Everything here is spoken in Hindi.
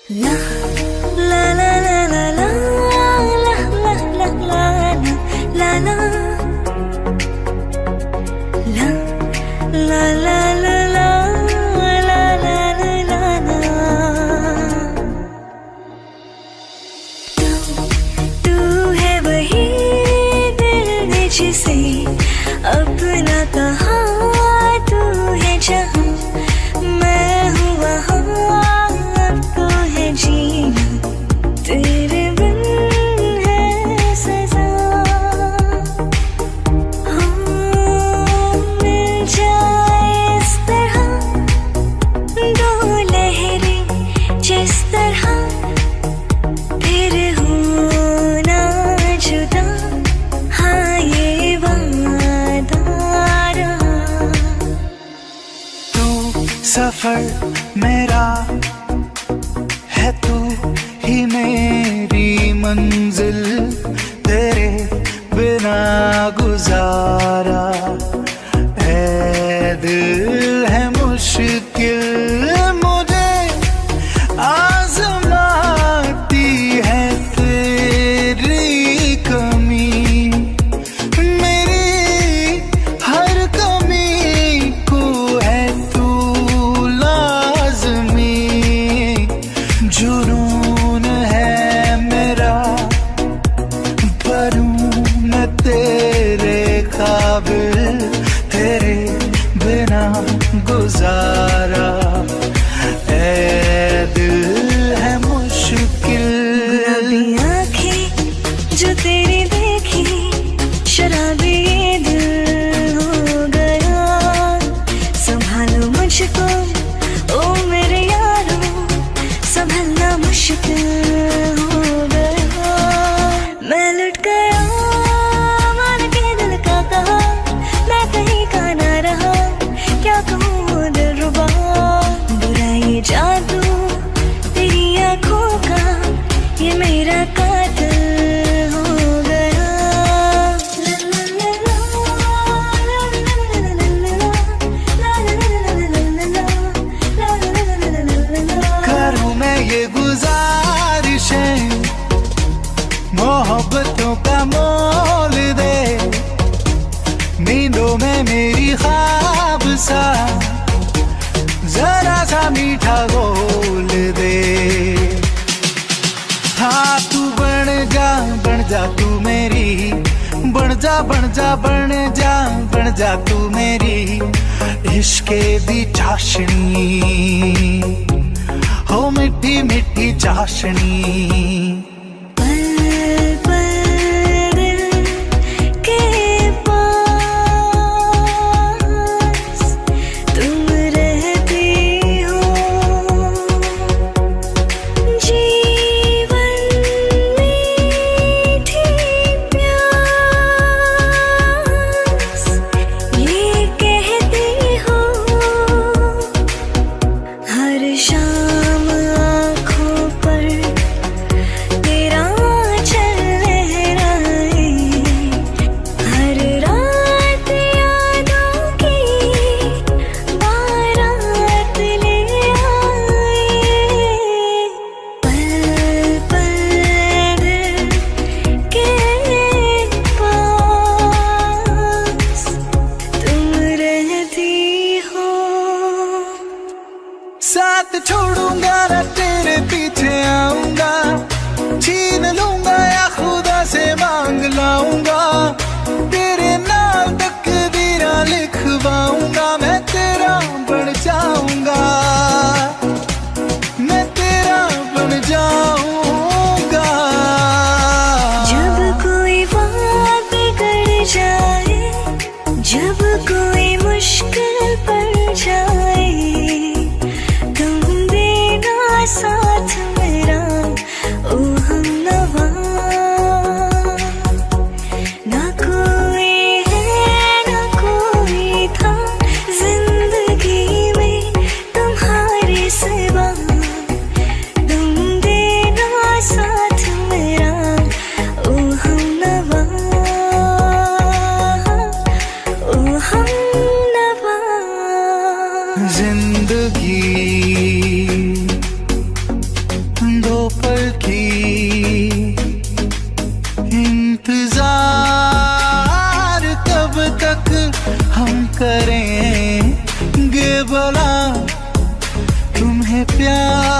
La la la la la la la la la la la la la la la la जिसे अपना कहा तू है जहाँ मैं हूँ वहाँ अब तो है जीना तेरे बिन है सजा मिल जाए इस तरह दो लहरें जिस तरह फिर होना जुदा हाँ ये सफर मेरा है तू ही मेरी मंजिल तेरे बिना गुजारा है दिल है मुश्किल मुझे आजमाती है तेरी कमी मेरी हर कमी को है जुनून है मेरा बनूं मैं तेरे काबिल तेरे बिना गुजारा ऐ दिल है मुश्किल गुलाबी आँखें जो तेरी देखी शराबी दिल हो गया संभालो मुझको ओ मेरे यारो संभलना मुश्किल हो गया मैं लुट गया मान के दिल का कहा मैं कहीं का ना रहा क्या कहूँ दिलरुबा बुरा ये जादू तेरी आँखों का ये मेरा कातिल हो गया ये गुजारिशें मोहब्बतों का मोल दे नींदों में मेरी ख्वाब सा जरा सा मीठा घोल दे हाँ तू बन जा तू मेरी बन जा तू मेरी इश्क़े दी चाशनी हो मिठी मिठी चाशनी पल पल दिल के पास तुम रहती हो जीवन मीठी प्यास ये कहती हो हर शाम आँखों पर करेंगे भला तुम्हें प्यार